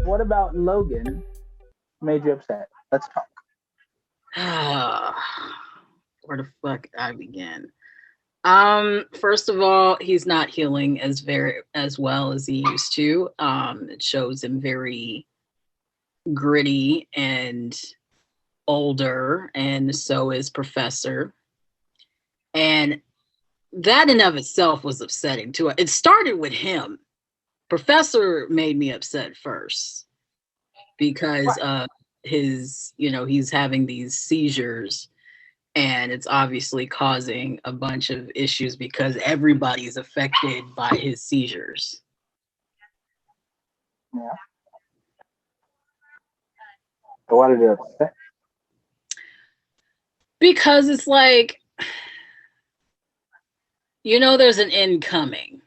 What about Logan made you upset? Let's talk. Where the fuck I begin? First of all, he's not healing as well as he used to. It shows him very gritty and older, and so is Professor. And that in of itself was upsetting too. It started with him. Professor made me upset first because his, he's having these seizures, and it's obviously causing a bunch of issues because everybody's affected by his seizures. Yeah. But why did it upset? Because it's like, there's an end coming.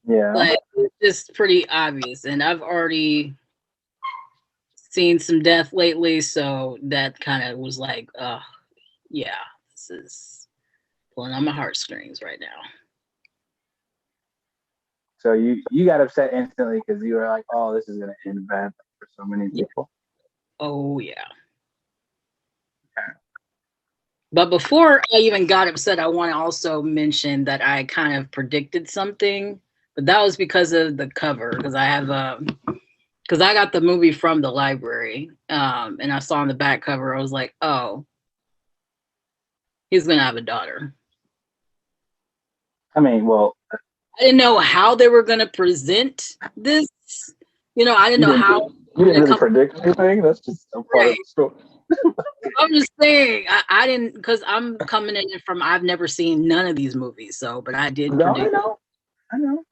Yeah. Like, it's just pretty obvious. And I've already seen some death lately, so that kind of was like, yeah, this is pulling on my heartstrings right now. So you got upset instantly because you were like, oh, this is going to end bad for so many people. Oh, yeah. But before I even got upset, I want to also mention that I kind of predicted something, but that was because of the cover. Because I got the movie from the library, and I saw on the back cover, I was like, oh, he's gonna have a daughter. I mean, well, I didn't know how they were gonna present this. I didn't know how. You didn't really predict anything. That's just a part of the story. I'm just saying, I didn't, because I'm coming in from, I've never seen none of these movies, but I did predict. I know.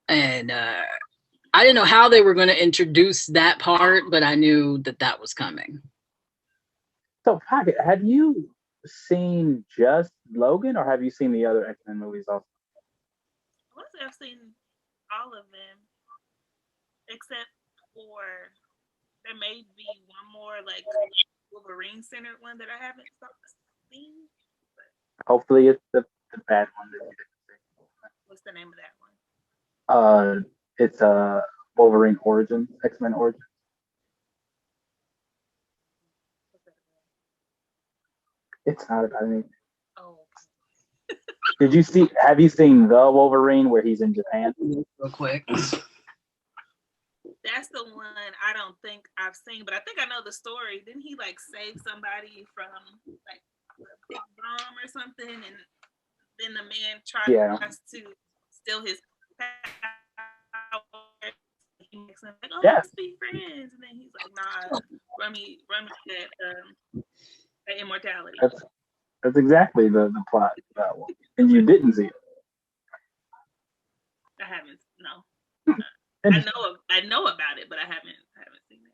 And I didn't know how they were going to introduce that part, but I knew that was coming. So, Pocket, have you seen just Logan, or have you seen the other X-Men movies also? Honestly, I've seen all of them, except for there may be one more like Wolverine centered one that I haven't seen. But hopefully, it's the bad one that you didn't see. What's the name of that one? It's Wolverine Origins, X-Men Origins. It's not about anything. Oh. Have you seen the Wolverine where he's in Japan? Real quick. That's the one I don't think I've seen, but I think I know the story. Didn't he like save somebody from like a big bomb or something? And then the man tries to steal his power. He makes him like, oh, let's be friends. And then he's like, nah, run me that immortality. That's exactly the plot of that one. And you didn't see it. I haven't, no. I know about it, but I haven't seen it.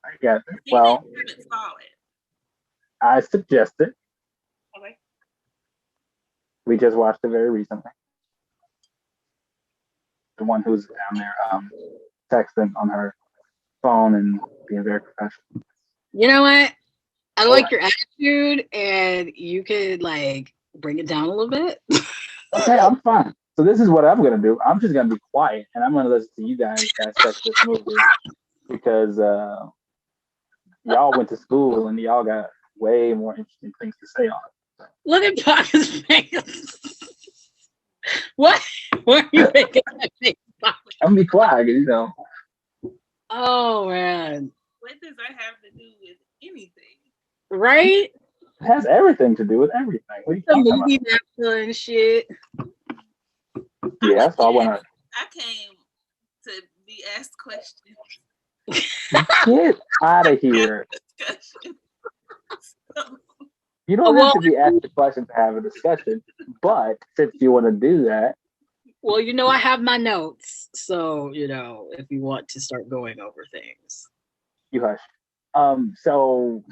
I got it. Well, I haven't saw it. I suggest it. Okay. We just watched it very recently. The one who's down there texting on her phone and being very professional. You know what? I like your attitude, and you could like bring it down a little bit. Okay, I'm fine. So this is what I'm gonna do. I'm just gonna be quiet, and I'm gonna listen to you guys dissect this movie because y'all went to school and y'all got way more interesting things to say on it. Look at Pocket's face. What are you making that face? I'm gonna be quiet, you know. Oh man. What does that have to do with anything? Right? It has everything to do with everything. What are you talking about? The movie and shit. Yeah, so I came to be asked questions. Get out of here. You don't have to be asked a question to have a discussion, but since you want to do that. Well, I have my notes, so if you want to start going over things. You hush. So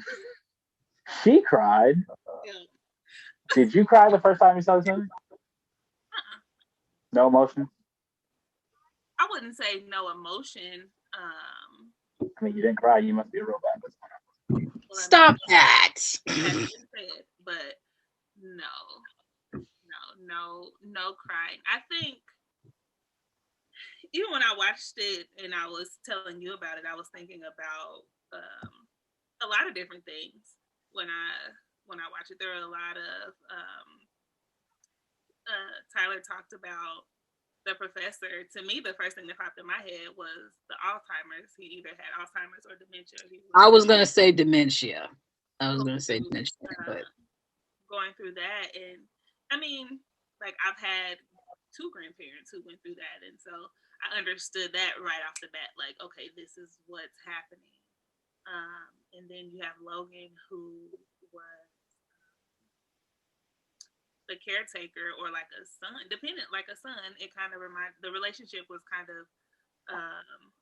she cried. Yeah. Did you cry the first time you saw this movie? No emotion? I wouldn't say no emotion. I mean, you didn't cry. You must be a real bad person. Stop that. But no crying. I think even when I watched it and I was telling you about it, I was thinking about a lot of different things when I watch it. There are a lot of Tyler talked about the professor. To me, the first thing that popped in my head was the Alzheimer's. He either had Alzheimer's or dementia. I was gonna say dementia. But going through that, and I mean, like I've had two grandparents who went through that, and so I understood that right off the bat. Like, okay, this is what's happening. And then you have Logan, who was the caretaker or like a son, dependent, like a son. It kind of the relationship was kind of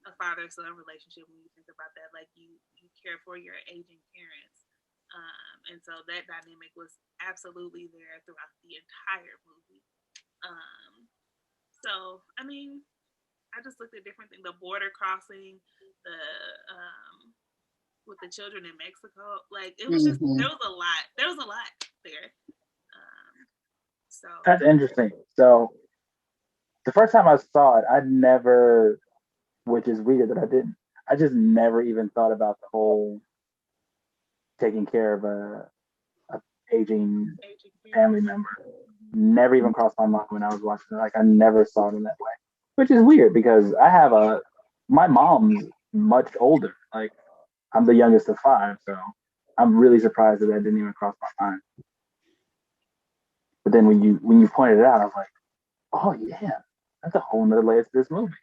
a father-son relationship when you think about that. Like you care for your aging parents, and so that dynamic was absolutely there throughout the entire movie. So I mean, I just looked at different things. The border crossing, the with the children in Mexico, like it was just there was a lot. There was a lot there. So that's interesting. So the first time I saw it, I'd never, which is weird that I didn't. I just never even thought about the whole taking care of a aging family member. Never even crossed my mind when I was watching it. Like I never saw it in that way, which is weird because I have my mom's much older. Like I'm the youngest of 5, so I'm really surprised that didn't even cross my mind. But then when you pointed it out, I was like, oh yeah, that's a whole nother layer to this movie.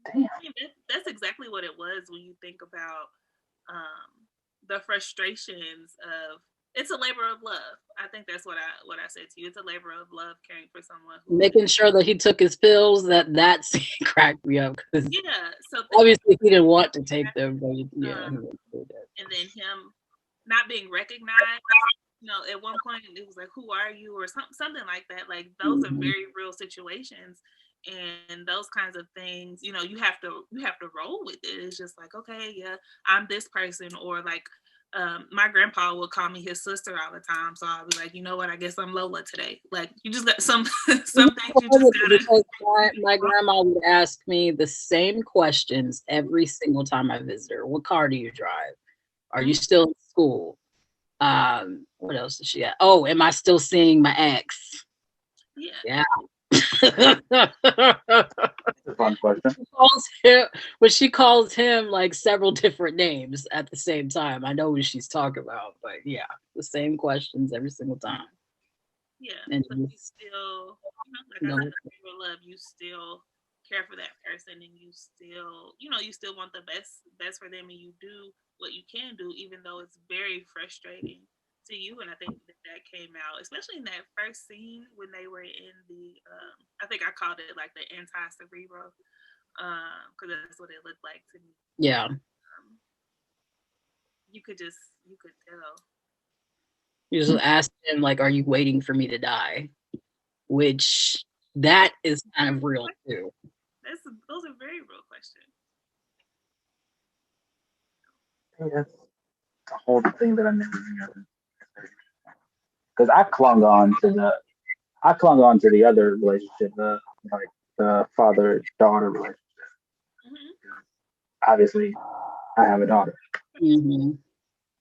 Damn. I mean, that's exactly what it was when you think about the frustrations of it's a labor of love. I think that's what I said to you. It's a labor of love caring for someone making sure that he took his pills. That cracked me up because so obviously he didn't want to take them, but yeah. And then him not being recognized. At one point it was like, "Who are you?" or something like that. Like those are very real situations, and those kinds of things. You have to roll with it. It's just like, okay, yeah, I'm this person, or like. My grandpa would call me his sister all the time, so I'll be like, you know what? I guess I'm Lola today. Like you just got some things you just gotta. My grandma would ask me the same questions every single time I visit her. What car do you drive? Are you still in school? What else did she ask? Oh, am I still seeing my ex? Yeah. That's a fun question. She calls him like several different names at the same time. I know what she's talking about, but yeah, the same questions every single time. Yeah, and but you still, like I said, love, you still care for that person, and you still, you still want the best for them, and you do what you can do, even though it's very frustrating to you. And I think that came out, especially in that first scene when they were in the, I think I called it like the anti-cerebral, because that's what it looked like to me. Yeah. You could tell. You just asked him, like, are you waiting for me to die? Which that is kind of real too. Those are very real questions. Yeah, that's a whole thing that I never knew. Because I clung on to the other relationship, like the father-daughter relationship. Obviously, I have a daughter,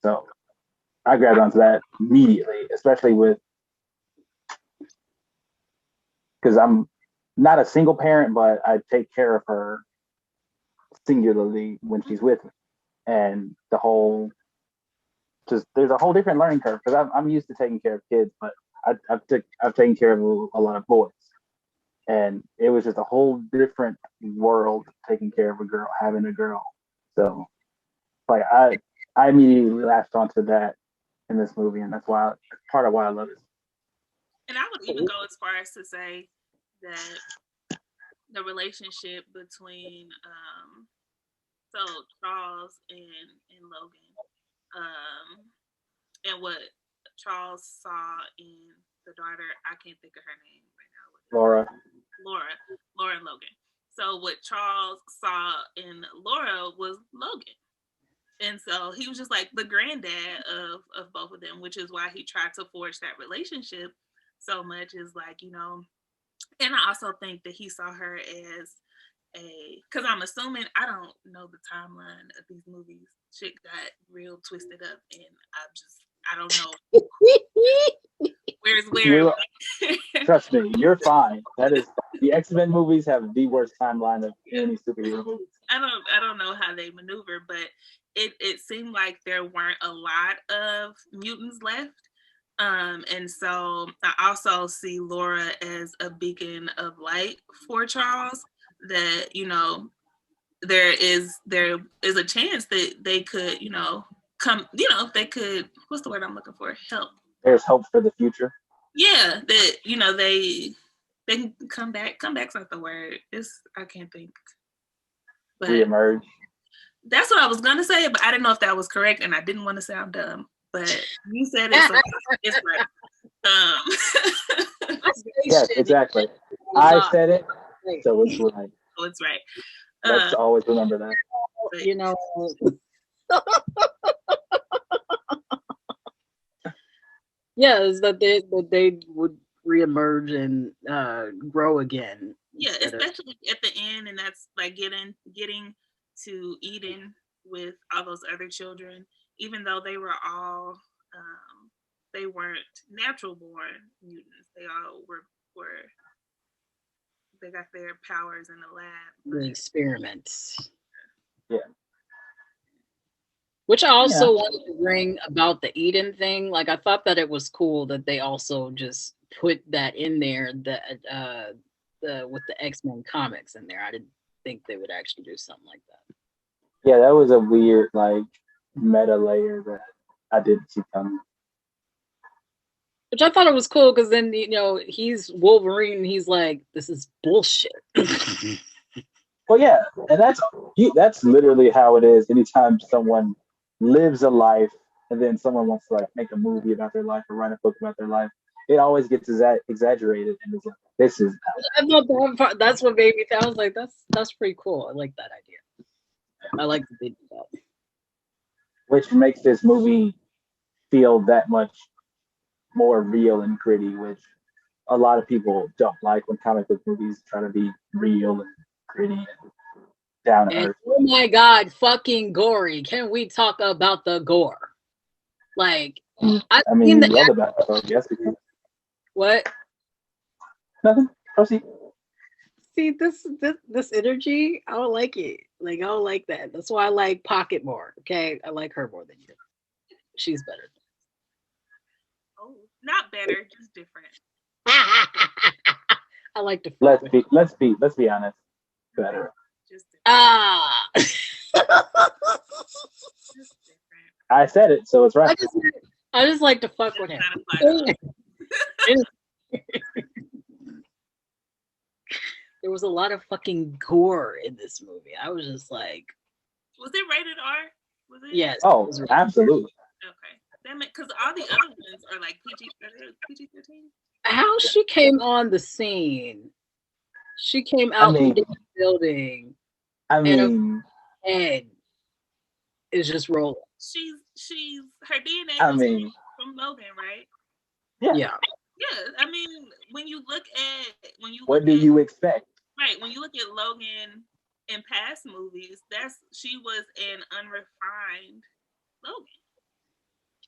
so I grabbed onto that immediately, especially because I'm not a single parent, but I take care of her singularly when she's with me, and there's a whole different learning curve because I'm used to taking care of kids, but I've taken care of a lot of boys, and it was just a whole different world taking care of a girl, having a girl. So, like I immediately latched onto that in this movie, and that's part of why I love it. And I would even go as far as to say that the relationship between so Charles and Logan, and what Charles saw in the daughter, I can't think of her name right now. Laura and Logan. So what Charles saw in Laura was Logan. And so he was just like the granddad of both of them, which is why he tried to forge that relationship so much, is like, and I also think that he saw her as because I'm assuming, I don't know the timeline of these movies. Shit got real twisted up, and I don't know where's where. Trust me, you're fine. That is, the X-Men movies have the worst timeline of any superhero movies. I don't know how they maneuver, but it seemed like there weren't a lot of mutants left. And so I also see Laura as a beacon of light for Charles, that, you know, there is a chance that they could, you know, come, you know, they could, what's the word I'm looking for? Help. There's hope for the future. Yeah, that, you know, they can come back. Come back's not the word. I can't think. But reemerge. That's what I was gonna say, but I didn't know if that was correct, and I didn't want to sound dumb. But you said it, so it's right. Yes, exactly. I said it, so it's right. So it's right. Let's always remember that. You know. Yeah, is that they would reemerge and grow again. Yeah, especially at the end, and that's like getting to Eden with all those other children, even though they were all they weren't natural born mutants. They all were they got their powers in the lab. The experiments. Yeah. Which I also wanted to bring about the Eden thing. Like, I thought that it was cool that they also just put that in there, that with the X-Men comics in there. I didn't think they would actually do something like that. Yeah, that was a weird, like, meta layer that I didn't see coming. Which I thought it was cool, because then, you know, he's Wolverine and he's like, this is bullshit. Well, yeah, and that's literally how it is. Anytime someone lives a life and then someone wants to, like, make a movie about their life or write a book about their life, it always gets exaggerated, and it's like, this is. I thought that's what made me think. I was like, that's pretty cool. I like that idea. I like that they do that. Which makes this movie feel that much more real and gritty, which a lot of people don't like when comic book movies try to be real and gritty and down to earth. Oh my god, fucking gory. Can we talk about the gore? Like, I mean, you love about it, so yes, we can. What? Nothing. Proceed. See, this energy, I don't like it. Like, I don't like that. That's why I like Pocket more. Okay, I like her more than you. She's better. Oh, not better, just different. I like to. Let's be honest. Better. Just I said it, so it's right. I just like to fuck with him. There was a lot of fucking gore in this movie. I was just like, was it rated R? Was it? Yes. Oh, absolutely. Okay. Damn it, because all the other ones are like PG-13. How she came on the scene? She came out the building. I mean, and her head is just rolling. She's her DNA was from Logan, right? Yeah. Yeah. I mean, when you look what do you expect? Right. When you look at Logan in past movies, she was an unrefined Logan.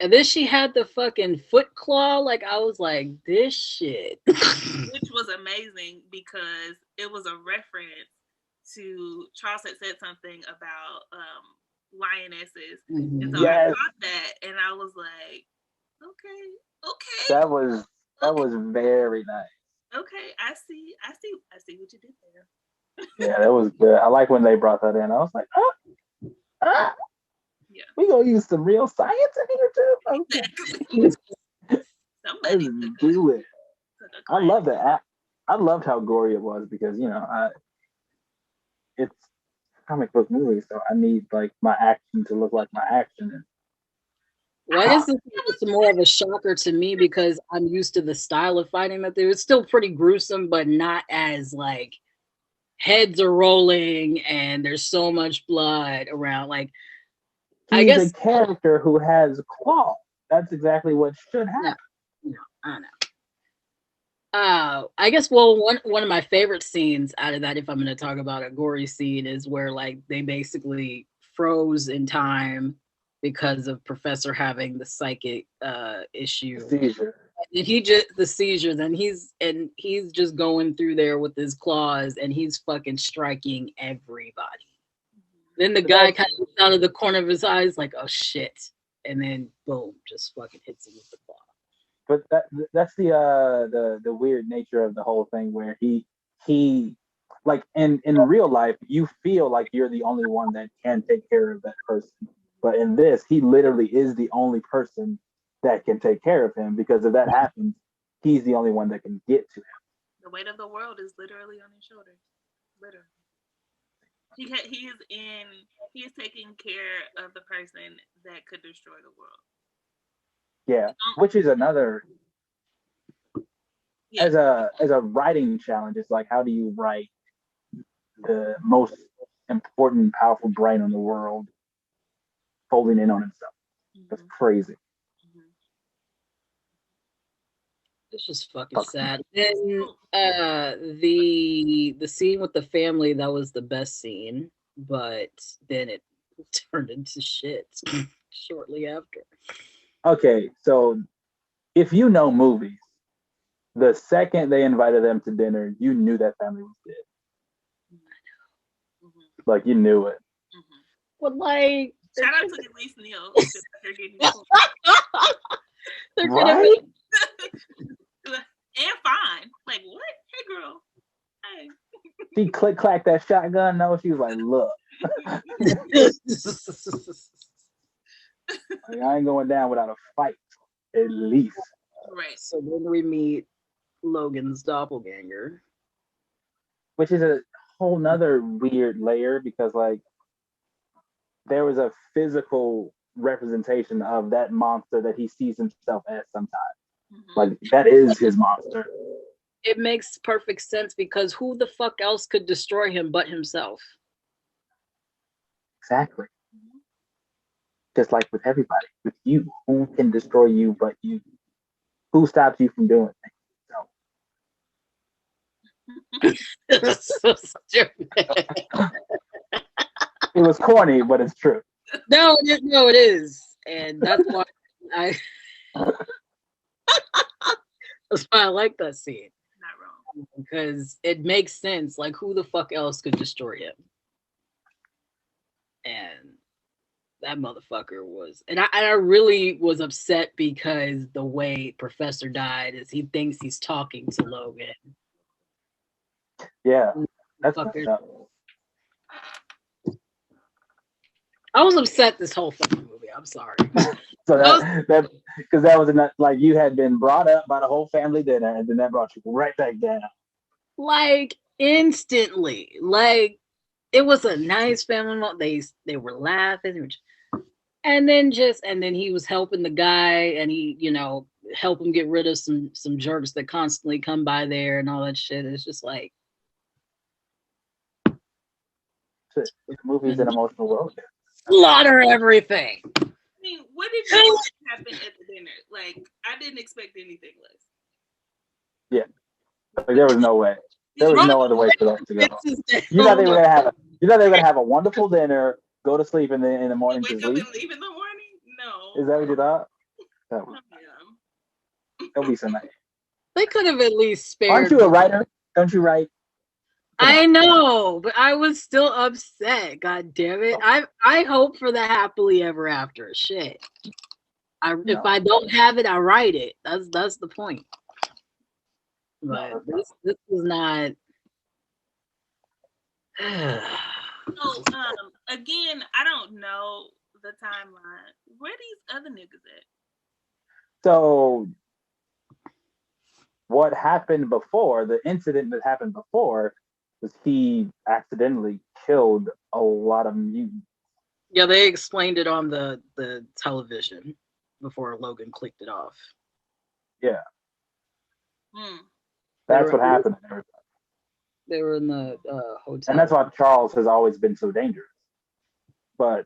And then she had the fucking foot claw. Like, I was like, this shit. Which was amazing because it was a reference to Charles had said something about lionesses. Mm-hmm. And so I thought that, and I was like, okay. That was very nice. Okay, I see what you did there. Yeah, that was good. I like when they brought that in. I was like, yeah, we gonna use some real science in here too. Okay. Let's do it. I love that. I loved how gory it was because, you know, it's comic book movie, so I need, like, my action to look like my action. Well, I guess it's more of a shocker to me because I'm used to the style of fighting that there. It's still pretty gruesome, but not as, like, heads are rolling and there's so much blood around. Like, I guess a character who has claws. That's exactly what should happen. No, I don't know. I guess one of my favorite scenes out of that, if I'm going to talk about a gory scene, is where like they basically froze in time because of Professor having the psychic issue. Seizure. And he just the seizures, and he's just going through there with his claws, and he's fucking striking everybody. Then the guy kind of looks out of the corner of his eyes, like, "Oh shit!" And then boom, just fucking hits him with the claw. But that's the weird nature of the whole thing, where he like in real life, you feel like you're the only one that can take care of that person, but in this, he literally is the only person that can take care of him, because if that happens, he's the only one that can get to him. The weight of the world is literally on his shoulders. Literally. He is taking care of the person that could destroy the world. Yeah, which is another as a writing challenge. It's like, how do you write the most important, powerful brain in the world folding in on himself? That's crazy. It's just fucking sad. Then the scene with the family, that was the best scene, but then it turned into shit shortly after. Okay, so if you know movies, the second they invited them to dinner, you knew that family was dead. Like, you knew it. But like, shout out to Elise Neal. Right? And fine. Like, what? Hey, girl. Hey. She clacked that shotgun. No, she was like, look. Like, I ain't going down without a fight, at least. Right. So then we meet Logan's doppelganger. Which is a whole nother weird layer, because like there was a physical representation of that monster that he sees himself as sometimes. Like, that is his monster. It makes perfect sense, because who the fuck else could destroy him but himself? Exactly. Just like with everybody, with you, who can destroy you but you? Who stops you from doing things? That's so stupid. It was corny, but it's true. No, it is, and that's why that's why I like that scene. Not wrong. Because it makes sense. Like, who the fuck else could destroy him? And that motherfucker was, and I really was upset, because the way Professor died is he thinks he's talking to Logan. Yeah, that's fucked up. I was upset this whole fucking movie. I'm sorry. So that because that was enough, like, you had been brought up by the whole family dinner, and then that brought you right back down. Like, instantly. Like, it was a nice family moment. They were laughing, and then he was helping the guy, and he, help him get rid of some jerks that constantly come by there and all that shit. It's just like, The movie's an emotional world. Slaughter everything. I mean, what did you happen at the dinner? Like, I didn't expect anything less. Yeah, like, there was no way. There was no other way for that to go. You thought they were gonna have a wonderful dinner, go to sleep, and then in the morning wake just up leave. and leave in the morning? No. Is that what you thought? That'll be so nice. They could have at least spared. Aren't you a writer? Don't you write? I know, but I was still upset. God damn it! I hope for the happily ever after. Shit. If I don't have it, I write it. That's the point. But this was not. So again, I don't know the timeline. Where these other niggas at? So what happened before, the incident that happened before, was he accidentally killed a lot of mutants. Yeah, they explained it on the television before Logan clicked it off. Yeah. That's what happened. They were in the hotel. And that's why Charles has always been so dangerous. But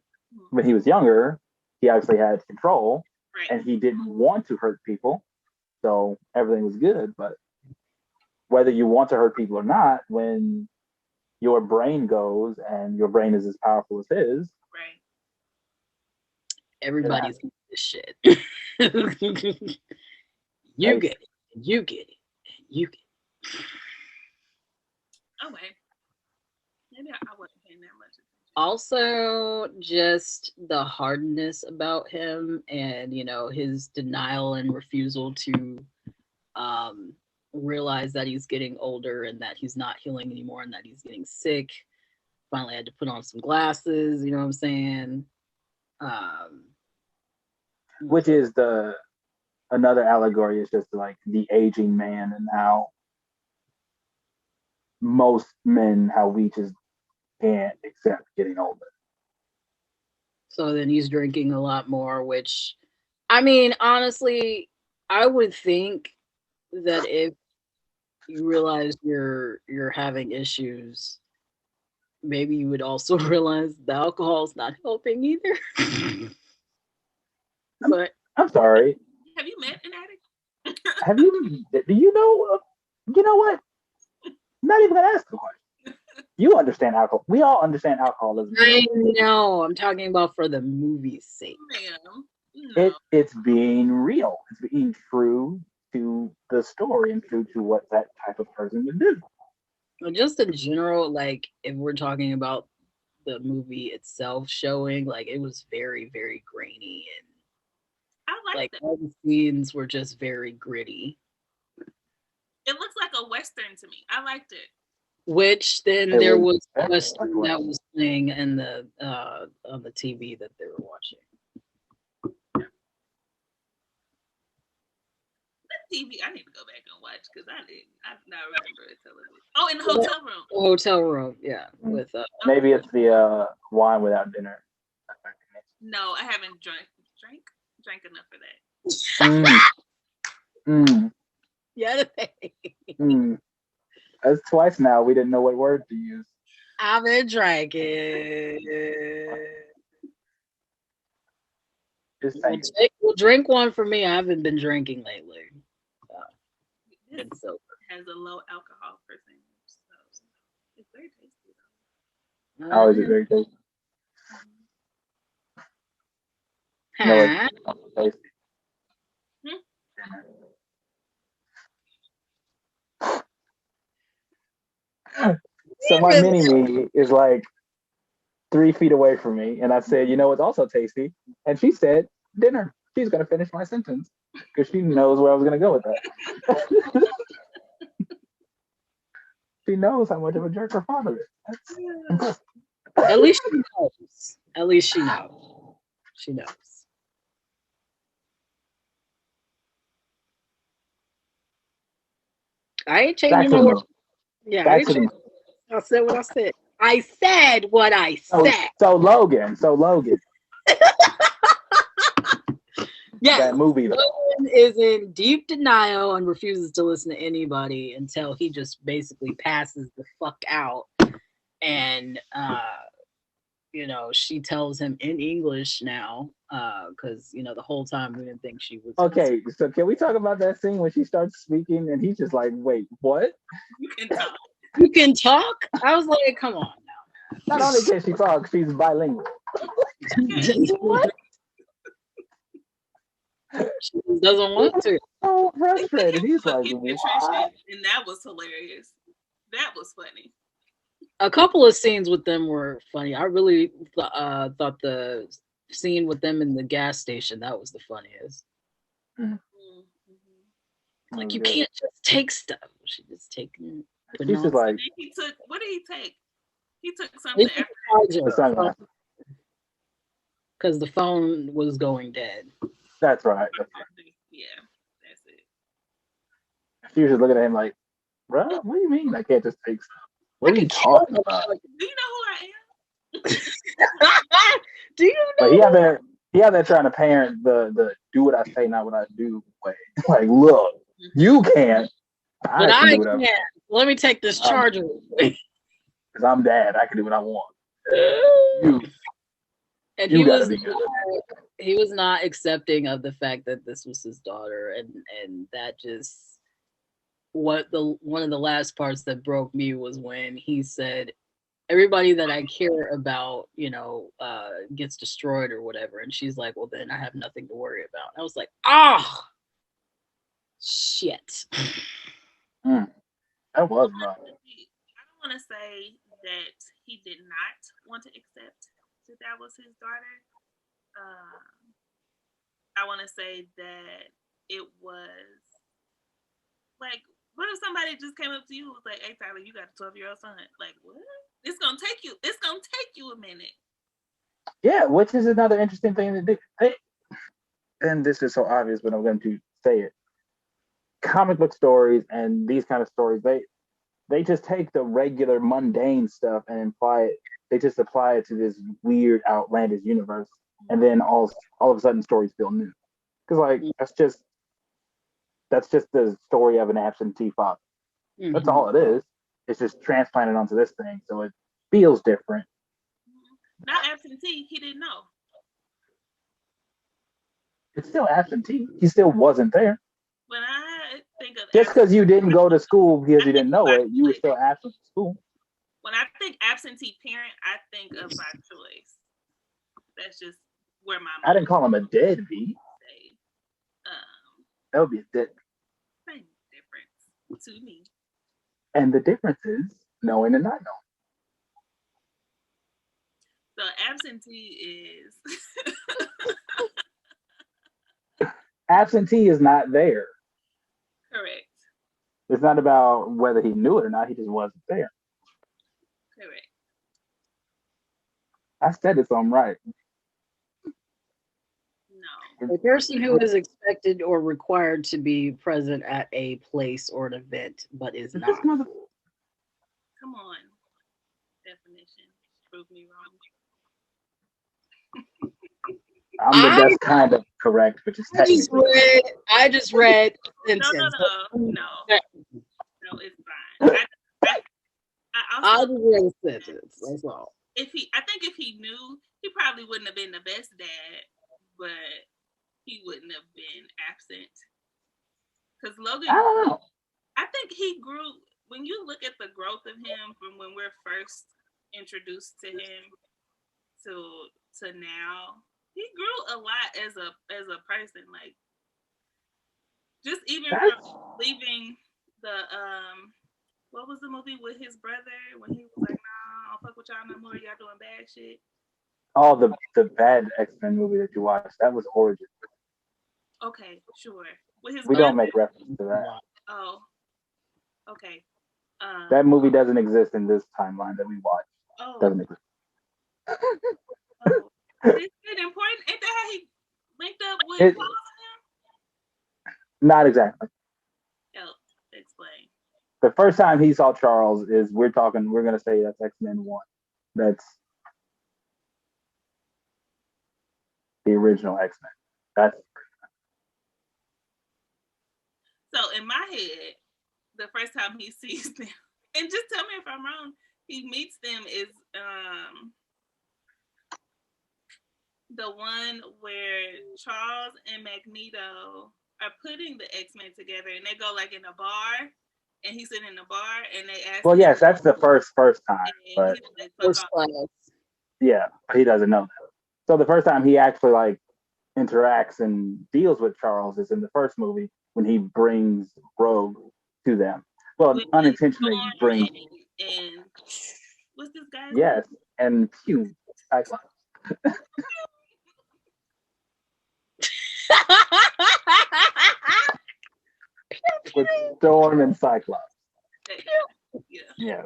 when he was younger, he actually had control, and he didn't want to hurt people. So everything was good, but whether you want to hurt people or not, when your brain goes and your brain is as powerful as his. Right. Everybody's getting this shit. You get it. You get it. You get it. Oh wait. Maybe I wasn't paying that much attention. Also, just the hardness about him, and his denial and refusal to realize that he's getting older and that he's not healing anymore and that he's getting sick. Finally had to put on some glasses, you know what I'm saying? Which is another allegory is just like the aging man and how most men, how we just can't accept getting older. So then he's drinking a lot more, which, I mean, honestly, I would think that if you realize you're having issues, maybe you would also realize the alcohol's not helping either. But I'm sorry. Have you met an addict? Do you know? You know what? I'm not even gonna ask the question. You understand alcohol. We all understand alcoholism. I know. I'm talking about for the movie's sake. Ma'am, no. It's being real. It's being true to the story and true to what that type of person would do. Well, just in general, like if we're talking about the movie itself showing, like it was very, very grainy and I like that. all the scenes were just very gritty. It looks like a Western to me. I liked it. Which then there was a Western that was playing in the on the TV that they were watching. TV, I need to go back and watch because I did not remember it television. Oh, in the hotel room. Hotel room, yeah. With maybe it's the wine without dinner. No, I haven't drank enough for that. Yeah. That's twice now. We didn't know what word to use. I've been drinking. Just saying. Well, drink one for me. I haven't been drinking lately. This has a low alcohol percentage, so it's very tasty though. Oh, is it very tasty? Huh? No, it's tasty. So my mini-me is like 3 feet away from me, and I said, "You know what's also tasty?" And she said, "Dinner." She's gonna finish my sentence because she knows where I was gonna go with that. She knows how much of a jerk her father is. That's At least she knows. At least she knows. She knows. I ain't changing my word. Yeah, I said what I said. I said what I said. So Logan. Yeah, that movie. Logan is in deep denial and refuses to listen to anybody until he just basically passes the fuck out. And she tells him in English now, because the whole time we didn't think she was. Okay, so can we talk about that scene when she starts speaking and he's just like, "Wait, what? You can talk." You can talk? I was like, come on now. Not only can she talk, she's bilingual. What? She doesn't want to. So frustrated. He's like, and that was hilarious. That was funny. A couple of scenes with them were funny. I really thought the scene with them in the gas station, that was the funniest. Mm-hmm. Like, you can't just take stuff. She just taking. She's just like. He took. What did he take? He took something. Because the phone was going dead. That's right. Yeah, that's it. She was just looking at him like, "Bro, what do you mean I can't just take stuff? What are you talking about? Do you know who I am?" Do you know? But he out there trying to parent the do what I say, not what I do way. Like, look, you can't. But I can. Let me take this charger. Because I'm dad. I can do what I want. And he was not accepting of the fact that this was his daughter, and that just one of the last parts that broke me was when he said, everybody that I care about, gets destroyed or whatever. And she's like, well, then I have nothing to worry about. I was like, shit. That was rough. I don't want to say that he did not want to accept that was his daughter. I want to say that it was like, what if somebody just came up to you and was like, hey, Tyler, you got a 12-year-old son? Like, what? It's gonna take you a minute. Yeah, which is another interesting thing to do. And this is so obvious, but I'm going to say it. Comic book stories and these kind of stories, they just take the regular mundane stuff and they just apply it to this weird, outlandish universe, and then all of a sudden stories feel new. Because like that's just the story of an absentee father. Mm-hmm. That's all it is. It's just transplanted onto this thing, so it feels different. Not absentee, he didn't know. It's still absentee. He still wasn't there. When I think of just because you didn't go to school because you didn't know it, you were still absent from school. When I think absentee parent, I think of by choice. That's just where my mind. I didn't call him a deadbeat. That would be a deadbeat. Same difference to me. And the difference is knowing and not knowing. So absentee is absentee is not there. Correct. It's not about whether he knew it or not. He just wasn't there. Correct. I said it, so I'm right. No. A person who is expected or required to be present at a place or an event, but is not. Come on. Definition. Prove me wrong. I'm the best kind of correct, which is technically. I just read sentence. No, it's fine. I just read a sentence. That's all. I think if he knew, he probably wouldn't have been the best dad, but he wouldn't have been absent. Because Logan, I think he grew. When you look at the growth of him from when we're first introduced to him to now. He grew a lot as a person, like just even from leaving the what was the movie with his brother when he was like, nah, I don't fuck with y'all no more, y'all doing bad shit. Oh, the bad Xmen movie that you watched, that was Origin. Okay, sure. With his we don't make reference to that. Oh, okay. That movie doesn't exist in this timeline that we watched. Oh. Doesn't exist. Oh. Is it important? Ain't that how he linked up with Charles and him? Not exactly. Help explain. The first time he saw Charles is we're gonna say that's X-Men 1. That's the original X-Men. That's so in my head, the first time he sees them, and just tell me if I'm wrong, he meets them is the one where Charles and Magneto are putting the X-Men together, and they go like in a bar, and he's sitting in a bar, and they ask. Well, yes, that's the first time, but yeah, he doesn't know that. So the first time he actually like interacts and deals with Charles is in the first movie when he brings Rogue to them. Well, unintentionally brings. And what's this guy? Yes, and Pew. With Storm and Cyclops. Yeah.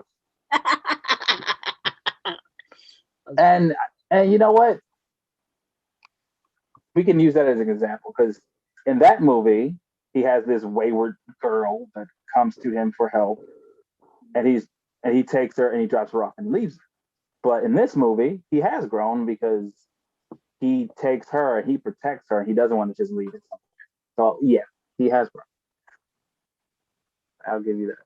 And you know what? We can use that as an example because in that movie, he has this wayward girl that comes to him for help, and he takes her and he drops her off and leaves her. But in this movie, he has grown because he takes her and he protects her and he doesn't want to just leave it somewhere. So yeah, he has grown. I'll give you that.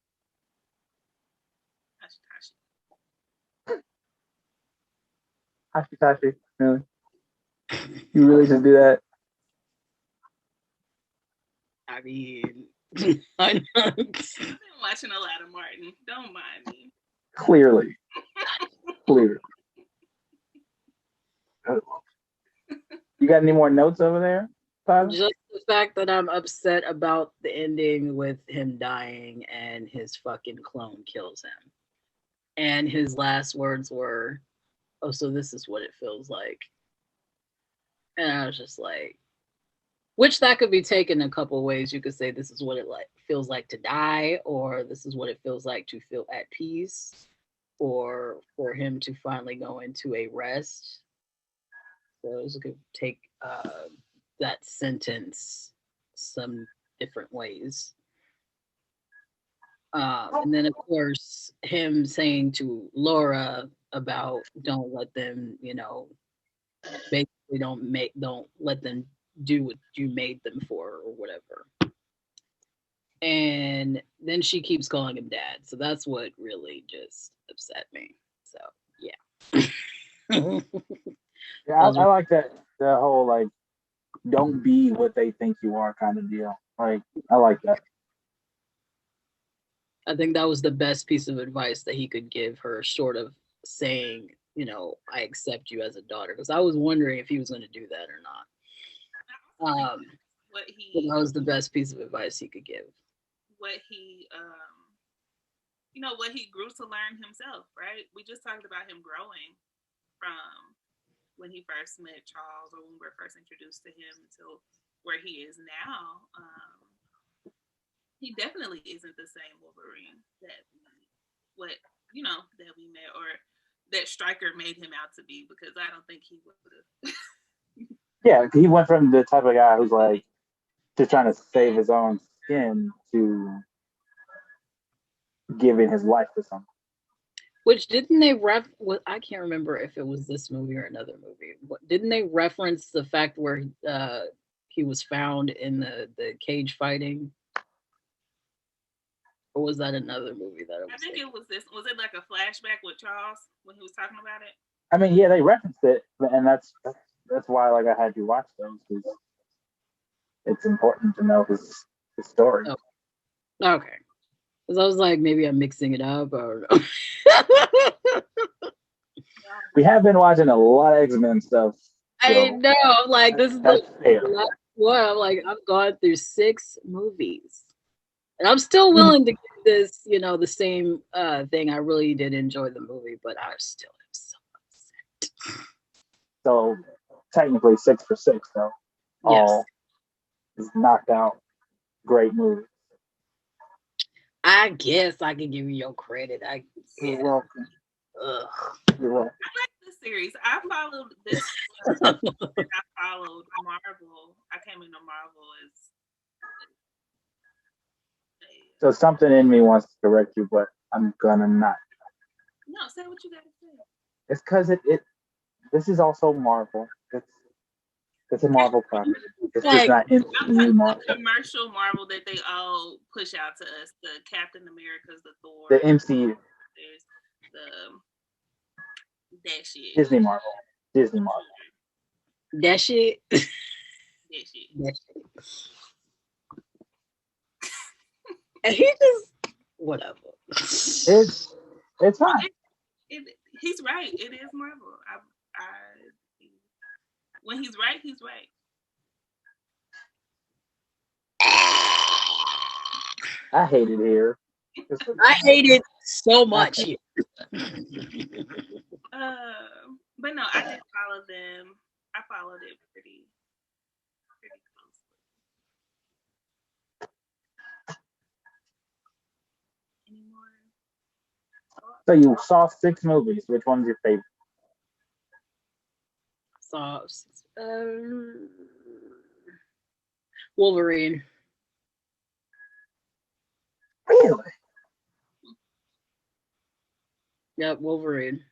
Tashi, really? You really just do that? I mean, I've been watching a lot of Martin. Don't mind me. Clearly. You got any more notes over there, Tyler? Just the fact that I'm upset about the ending with him dying and his fucking clone kills him. And his last words were, "Oh, so this is what it feels like." And I was just like, which that could be taken a couple of ways. You could say this is what it feels like to die, or this is what it feels like to feel at peace, or for him to finally go into a rest. So it could take that sentence some different ways. And then, of course, him saying to Laura about don't let them, basically don't let them do what you made them for or whatever. And then she keeps calling him dad. So that's what really just upset me. So, yeah. Yeah, I like that, the whole, like, don't be what they think you are kind of deal. Like, I like that. I think that was the best piece of advice that he could give her, short of saying, I accept you as a daughter. Because I was wondering if he was going to do that or not. That was the best piece of advice he could give. What he grew to learn himself, right? We just talked about him growing from when he first met Charles, or when we were first introduced to him, to where he is now. He definitely isn't the same Wolverine that we met, or that Stryker made him out to be, because I don't think he would have. Yeah, he went from the type of guy who's like just trying to save his own skin to giving his life to someone. Which didn't they I can't remember if it was this movie or another movie. Didn't they reference the fact where he was found in the cage fighting? Or was that another movie that I think it was this. Was it like a flashback with Charles when he was talking about it? I mean, yeah, they referenced it, and that's why, like, I had you watch those, because it's important to know his story. Oh. Okay. Because I was like, maybe I'm mixing it up, or We have been watching a lot of Xmen stuff. So I know. I'm like, this is the last one. I'm like, I've gone through 6 movies. And I'm still willing to give this, the same thing. I really did enjoy the movie, but I still am so upset. So technically 6 for 6, though. Yes. All is knocked out. Great movie. I guess I can give you your credit. You're welcome. You're welcome. I like this series. I followed this. I followed Marvel. I came into Marvel as. So something in me wants to correct you, but I'm gonna not. No, say what you gotta say. It's because this is also Marvel. It's a Marvel property. It's just not MCU Marvel. Commercial Marvel that they all push out to us. The Captain America's, the Thor. The MCU. There's that shit. Disney Marvel. That shit. That shit. And he just whatever. It's fine. He's right. It is Marvel. When he's right, he's right. I hate it here. I hate it so much here. But no, I did follow them. I followed it pretty closely. Any more? So you saw 6 movies. Which one's your favorite? Wolverine. Really? Yep, Wolverine.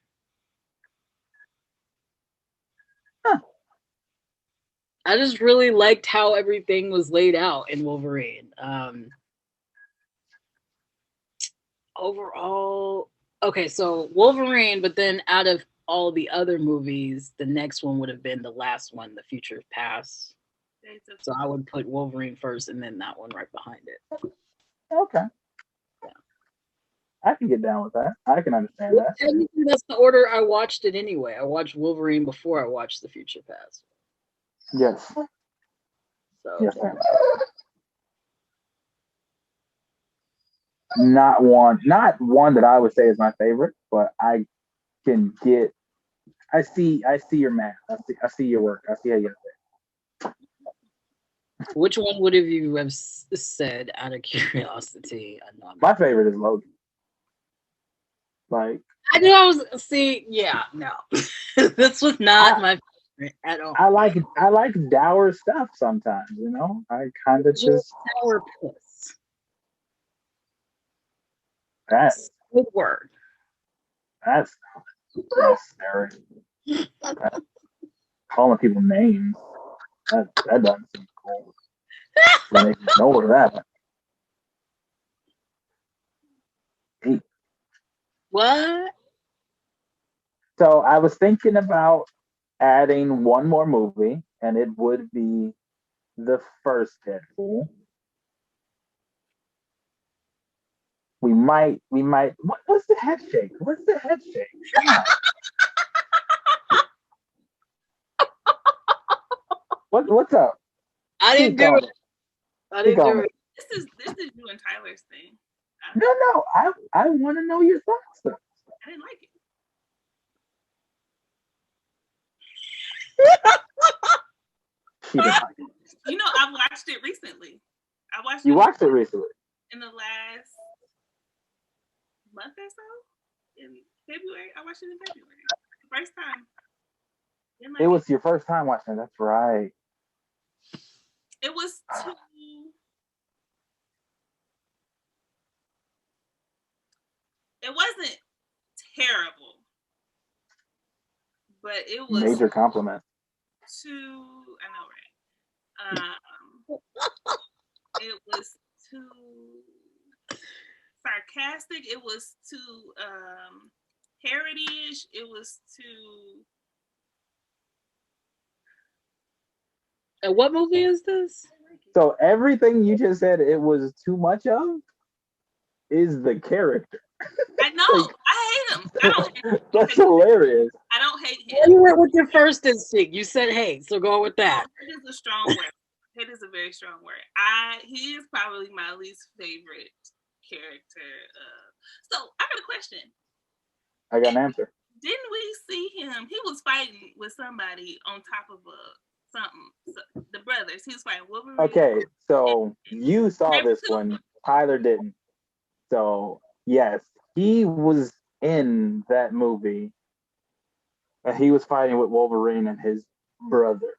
Huh. I just really liked how everything was laid out in Wolverine. Overall, okay, so Wolverine, but then out of all the other movies, the next one would have been the last one, The Future Past. So I would put Wolverine first and then that one right behind it. Okay. Yeah. I can get down with that. I can understand that. Technically, that's the order I watched it anyway. I watched Wolverine before I watched The Future Past. Yes. So yes. Not one that I would say is my favorite, but I can get. I see your math. I see your work. I see how you get there. Which one would you have said out of curiosity? My favorite is Logan. Like I knew I was. See, yeah, no, this was not my favorite at all. I like dour stuff sometimes. You know, I kind of just dour puss. That's good word. That's necessary. Calling people names. That doesn't seem cool. Then they ignore that. Hey. What? So I was thinking about adding one more movie, and it would be the first Deadpool. We might. What's the head shake? What's the head shake? What's up? I didn't do it. I didn't do it. This is you and Tyler's thing. No. I want to know your thoughts. Though. I didn't like it. She didn't like it. You know, I watched it recently. You watched it recently? In the last month or so? In February? I watched it in February. First time. It was your first time watching it. That's right. It was too... It wasn't terrible. But it was... Major compliment. Too... I know, right? It was too sarcastic. It was too parody-ish. It was too... And what movie is this? So everything you just said it was too much of is the character. I know. I hate him. I don't hate him. That's hilarious. I don't hate him. You went with your first instinct. You said hate, so go with that. Hate is a strong word. Hate is a very strong word. He is probably my least favorite character. So I got a question. I got an answer. Didn't we see him? He was fighting with somebody on top of the brothers. He was fighting Wolverine. Okay, so you saw this one. Tyler didn't. So yes, he was in that movie. He was fighting with Wolverine and his brother.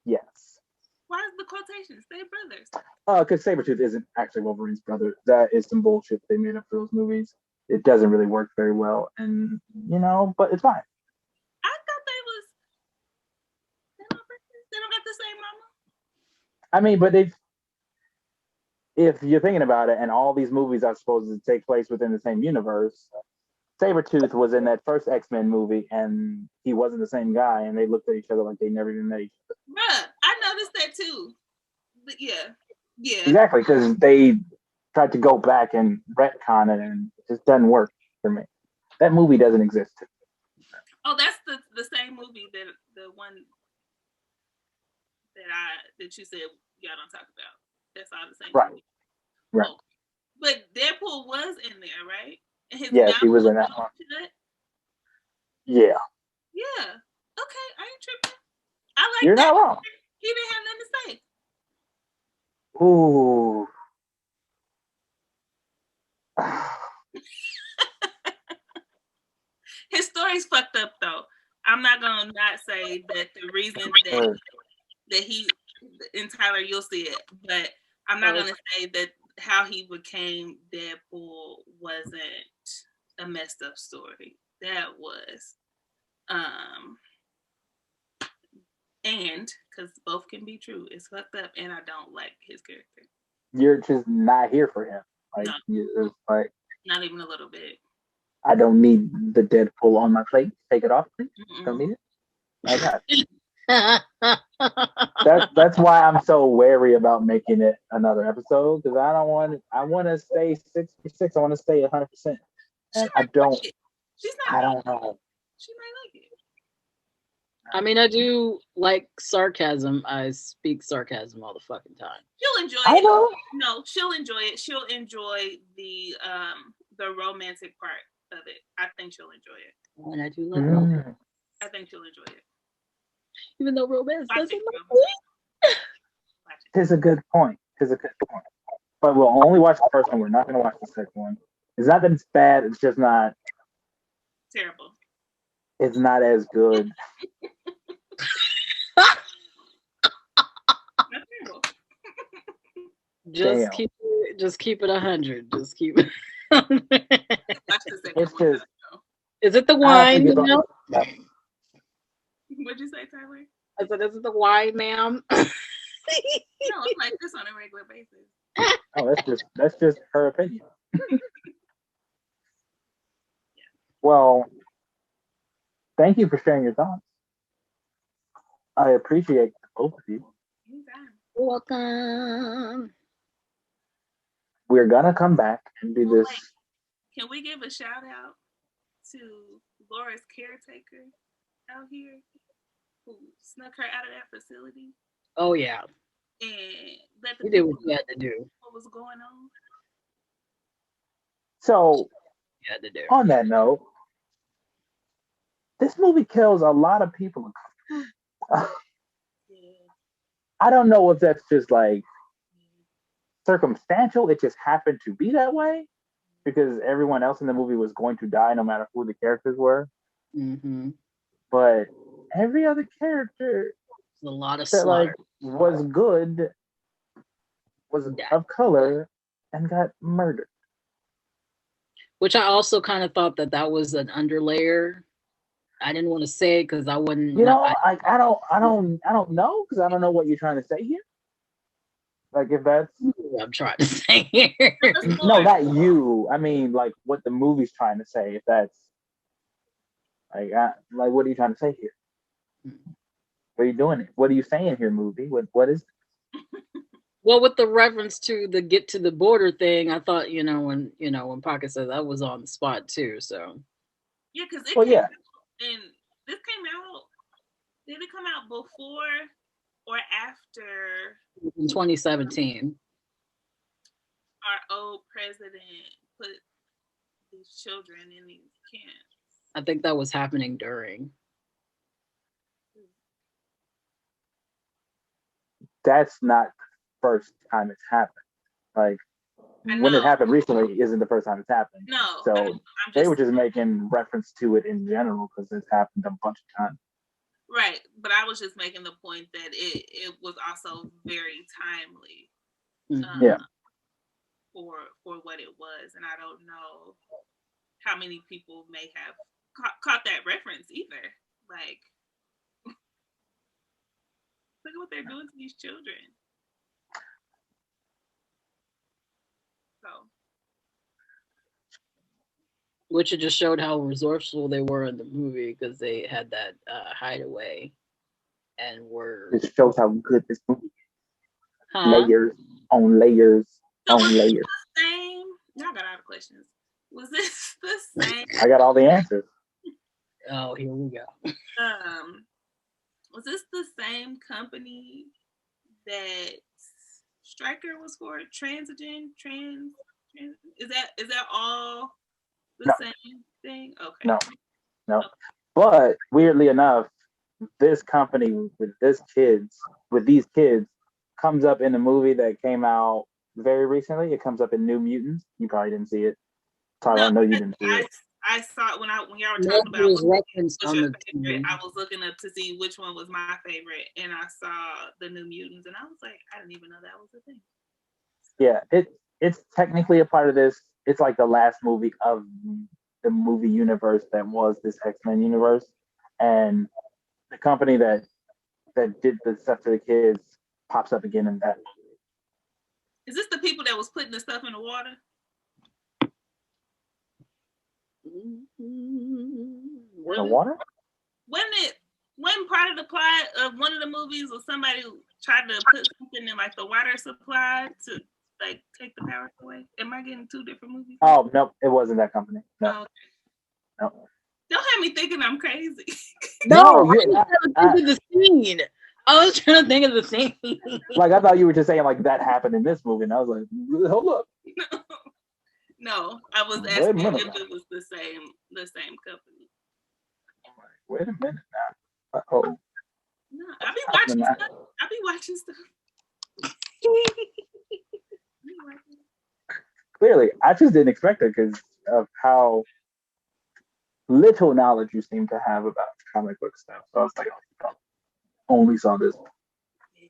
Yes. Why is the quotation? Say brothers. Because Sabretooth isn't actually Wolverine's brother. That is some bullshit they made up for those movies. It doesn't really work very well, and but it's fine. I thought they don't got the same mama. I mean, but if you're thinking about it, and all these movies are supposed to take place within the same universe, Sabretooth was in that first Xmen movie, and he wasn't the same guy, and they looked at each other like they never even met each other. Bruh, I noticed that too. But yeah. Exactly, because they tried to go back and retcon it, and it just doesn't work for me. That movie doesn't exist. Oh, that's the same movie that the one that you said y'all don't talk about. That's all the same. Right. Movie. Right. Oh. But Deadpool was in there, right? And his yes, he was in that one. Yeah. Yeah. Okay, I ain't tripping. I like You're that. not wrong. He didn't have nothing to say. Ooh. His story's fucked up though. I'm not gonna not say that the reason that he in Tyler, you'll see it, but I'm not gonna say that how he became Deadpool wasn't a messed up story. That was and because both can be true, it's fucked up, and I don't like his character. You're just not here for him. Like, it's like not even a little bit. I don't need the Deadpool on my plate. Take it off, please. Don't need it. I got it. That's why I'm so wary about making it another episode, because I want to stay 6 for 6. I want to stay 100%. And I don't. Like She's not. I don't know. She might like it. I mean, I do like sarcasm. I speak sarcasm all the fucking time. She'll enjoy I it. know. No, she'll enjoy it. She'll enjoy the romantic part of it. I think she'll enjoy it. And I do love romance. I think she'll enjoy it. Even though romance Watch doesn't it, like bro. me. Watch it. It's a good point. But we'll only watch the first one. We're not going to watch the second one. It's not that it's bad. It's just not. Terrible. It's not as good. Not terrible. Just Damn. keep it 100. Just keep it. Watch the second It's one. just. Is it the I have to wine, give up- ma'am? What'd you say, Tyler? I said, is it the wine, ma'am? No, it's like this on a regular basis. Oh, that's just her opinion. Well, thank you for sharing your thoughts. I appreciate both of you. Anytime. Welcome. We're gonna come back and do Well, this. wait. Can we give a shout out to Laura's caretaker out here who snuck her out of that facility Oh yeah, and let the you did people what you had to do. what was going on? So, You had to do. on that note, this movie kills a lot of people. Yeah. I don't know if that's just like circumstantial. It just happened to be that way because everyone else in the movie was going to die no matter who the characters were. Mm-hmm. But every other character A lot of that slaughter. was good was of color and got murdered. Which I also kind of thought that was an underlayer. I didn't want to say it because I wouldn't. I don't know because I don't know what you're trying to say here. Like if that's I'm trying to say here. no, not you. I mean, like what the movie's trying to say. If that's like what are you trying to say here? What are you doing? What are you saying here, movie? What is? Well, with the reference to the get to the border thing, I thought when Pocket said that was on the spot too. So Yeah, because it Well, came yeah. out, and this came out. Did it come out before or after in 2017, our old president put these children in these camps? I think that was happening during. That's not the first time it's happened. Like when it happened recently isn't the first time it's happened. No. So they were just making reference to it in general because it's happened a bunch of times. Right, but I was just making the point that it was also very timely. Mm-hmm. For what it was, and I don't know how many people may have caught that reference either. Like, look at what they're doing to these children. So, Which it just showed how resourceful they were in the movie because they had that hideaway and were. It shows how good this movie is. Huh? Layers on layers on layers. Same. Y'all got all the questions. Was this the same? I got all the answers. Oh, here we go. Was this the same company that Stryker was for? Transigen? Is that all the same thing? Okay. No. But weirdly enough, this company with these kids comes up in a movie that came out very recently. It comes up in New Mutants. You probably didn't see it. Tyler, I know you didn't see it. I saw it when y'all were talking about was referenced what's on your the favorite. TV. I was looking up to see which one was my favorite, and I saw the New Mutants, and I was like, I didn't even know that was a thing. Yeah, it's technically a part of this. It's like the last movie of the movie universe that was this X-Men universe, and the company that did the stuff to the kids pops up again in that movie. Is this the people that was putting the stuff in the water? The water? Wasn't it Wasn't part of the plot of one of the movies was somebody who tried to put something in like the water supply to like take the power away? Am I getting two different movies? Oh no, it wasn't that company. No. Oh, okay. No. Don't have me thinking I'm crazy. No, No, I was trying to think of the scene. I was trying to think of the scene. Like I thought you were just saying like that happened in this movie, and I was like, hold up. No, I was Wait a asking minute if now. it was the same company. Wait a minute now. Oh. No, I be watching stuff. I be watching stuff. Clearly, I just didn't expect it because of how little knowledge you seem to have about comic book stuff. So I was like, oh, only saw this one. Yeah,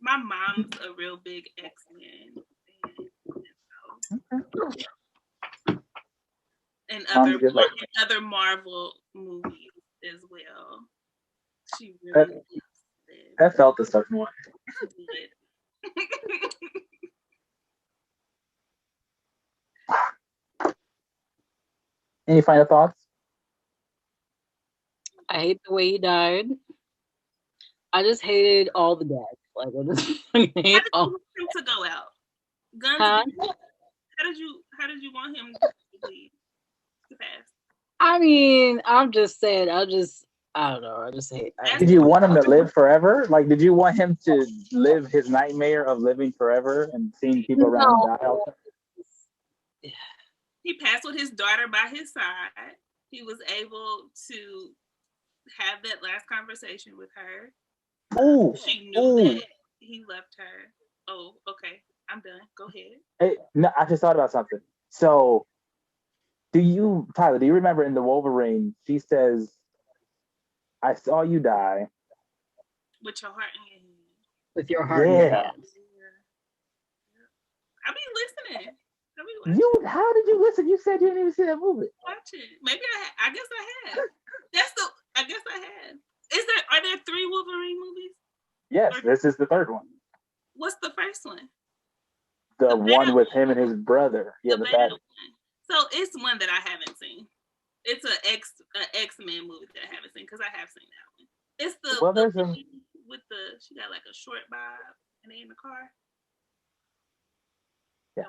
my mom's a real big Xmen fan, and other Marvel movies as well. She really that felt a certain way. Any final thoughts? I hate the way he died. I just hated all the deaths. Like I just hate all. How did you want him to go out? Guns. Huh? How did you want him to pass? I mean, I'm just saying. I don't know. I just hate. Did you want him to live forever? Like, did you want him to live his nightmare of living forever and seeing people around him die? He passed with his daughter by his side. He was able to have that last conversation with her. Ooh, she knew that he left her. Oh, okay. I'm done. Go ahead. Hey, no, I just thought about something. So, Tyler, do you remember in the Wolverine, she says, I saw you die. With your heart in your hand. With your heart in your hand. I be listening. How did you listen? You said you didn't even see that movie. Watch it. Maybe I guess I have. I guess I have. Are there 3 Wolverine movies? Yes, this is the third one. What's the first one? The one with him and his brother. Yeah, the bad one. So it's one that I haven't seen. It's an X-Men movie that I haven't seen because I have seen that one. It's the she got like a short bob and they in the car. Yeah.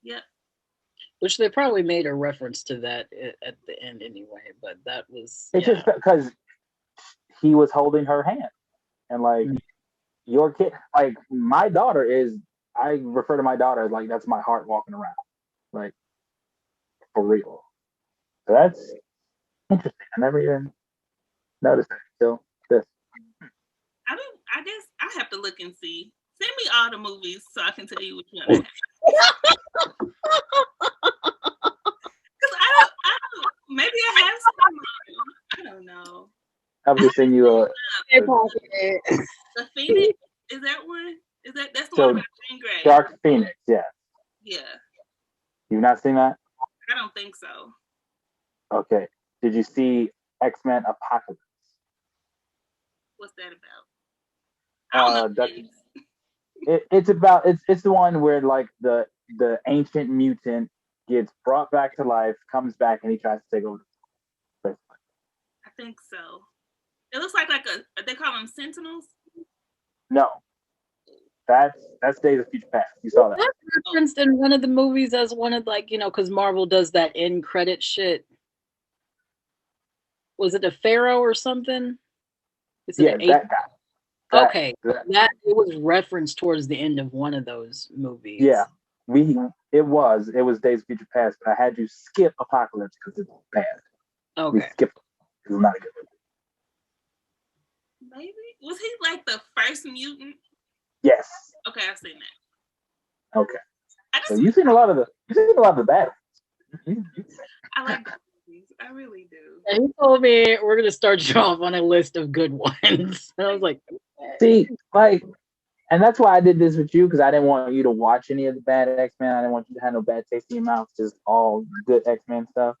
Yep. Which they probably made a reference to that at the end anyway, but that was. It's just because he was holding her hand, and like your kid, like my daughter is. I refer to my daughter as like that's my heart walking around, like for real. So that's interesting. I never even noticed that until this. I guess I have to look and see. Send me all the movies so I can tell you which one I have. Because I don't. Maybe I have some. I don't know. I'm just sending you a. The Phoenix, is that one? That's the one about Jean Grey? Dark Phoenix, yeah. Yeah. You've not seen that? I don't think so. Okay. Did you see Xmen Apocalypse? What's that about? It's about it's the one where like the ancient mutant gets brought back to life, comes back, and he tries to take over the place. I think so. It looks like they call them Sentinels. No, that's Days of Future Past. You saw that. That's referenced in one of the movies as one of because Marvel does that end credit shit. Was it a Pharaoh or something? That guy. That it was referenced towards the end of one of those movies. Yeah, it was Days of Future Past, but I had you skip Apocalypse because it's bad. Okay. We skipped it. It was not a good movie. Maybe was he like the first mutant? Yes. Okay, I've seen that. Okay. So you've seen a lot of the bad ones. I like the movies. I really do. And he told me we're gonna start you off on a list of good ones. And I was like, see, and that's why I did this with you because I didn't want you to watch any of the bad X-Men. I didn't want you to have no bad taste in your mouth. Just all good X-Men stuff,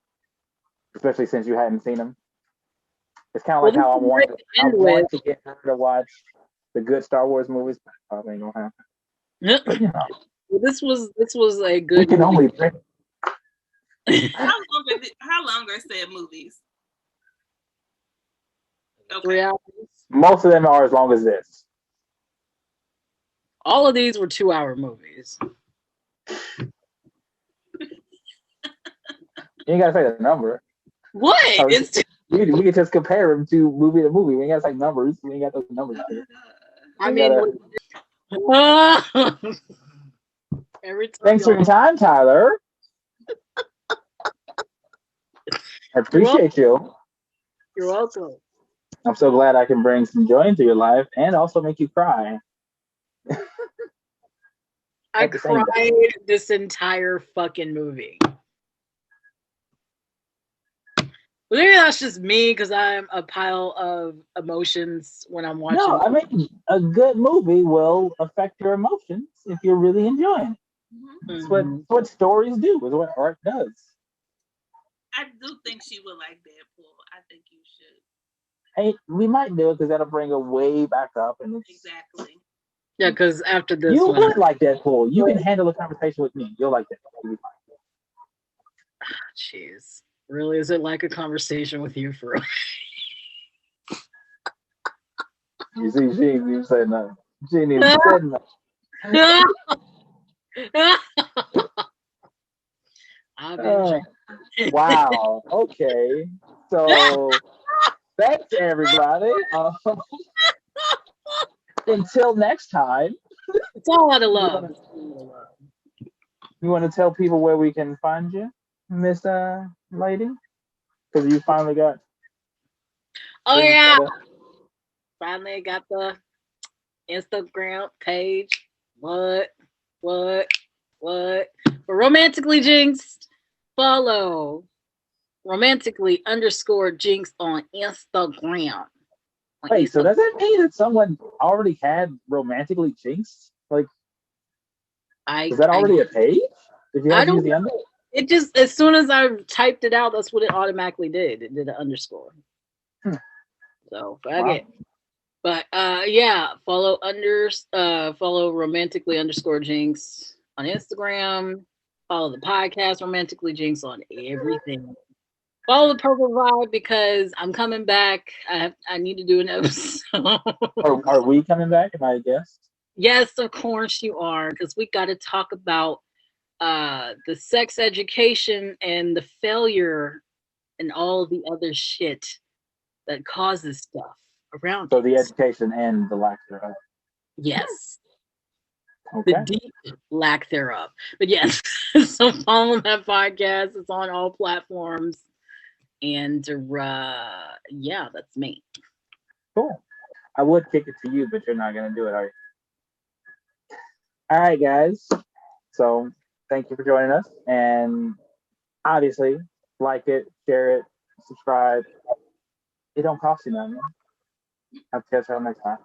especially since you hadn't seen them. It's kind of like how I want to get her to watch the good Star Wars movies, but it probably ain't gonna happen. But, well, this was a good. We can only How long are said movies? Okay. 3 hours. Most of them are as long as this. All of these were 2-hour movies. You ain't gotta say the number. What? Or It's we can just compare them to movie to movie. We ain't gotta say numbers. We ain't got those numbers here. I We mean, every time Thanks for your time, Tyler. I appreciate you. You're welcome. I'm so glad I can bring some joy into your life and also make you cry. I At the same cried this entire fucking movie. Maybe that's just me because I'm a pile of emotions when I'm watching. No, I mean, a good movie will affect your emotions if you're really enjoying it. That's what stories do, is what art does. I do think she would like Deadpool. I think you should. Hey, we might do it because that'll bring her way back up. And Exactly. Yeah, because after this you one, would like Deadpool. You can handle a conversation with me. You'll like Deadpool. You'll be fine. jeez, really, is it like a conversation with you for real? You see, she ain't even said nothing. She ain't even said nothing. Wow. Okay. So thanks everybody. Until next time. It's all out of love. You want to tell people where we can find you, Miss Lady? Because you finally got. Oh yeah. Finally got the Instagram page. What? But romantically jinxed. Follow romantically _jinxed on Instagram. Wait, so does that mean that someone already had romantically jinxed? Like, is that already a page? If you have to use the underscore? It just, as soon as I typed it out, that's what it automatically did. It did an underscore. So fuck it. But yeah, follow romantically _jinx on Instagram. Follow the podcast romantically jinx on everything. Follow the Purple Vibe because I'm coming back. I need to do an episode. Are we coming back? Am I a guest? Yes, of course you are, because we got to talk about the sex education and the failure and all the other shit that causes stuff around. So the education and the lack thereof. Yes. Okay. The deep lack thereof. But yes, so follow that podcast. It's on all platforms. And yeah, that's me. Cool. I would kick it to you, but you're not going to do it, are you? All right, guys. So thank you for joining us. And obviously, like it, share it, subscribe. It don't cost you nothing. I'll catch y'all next time.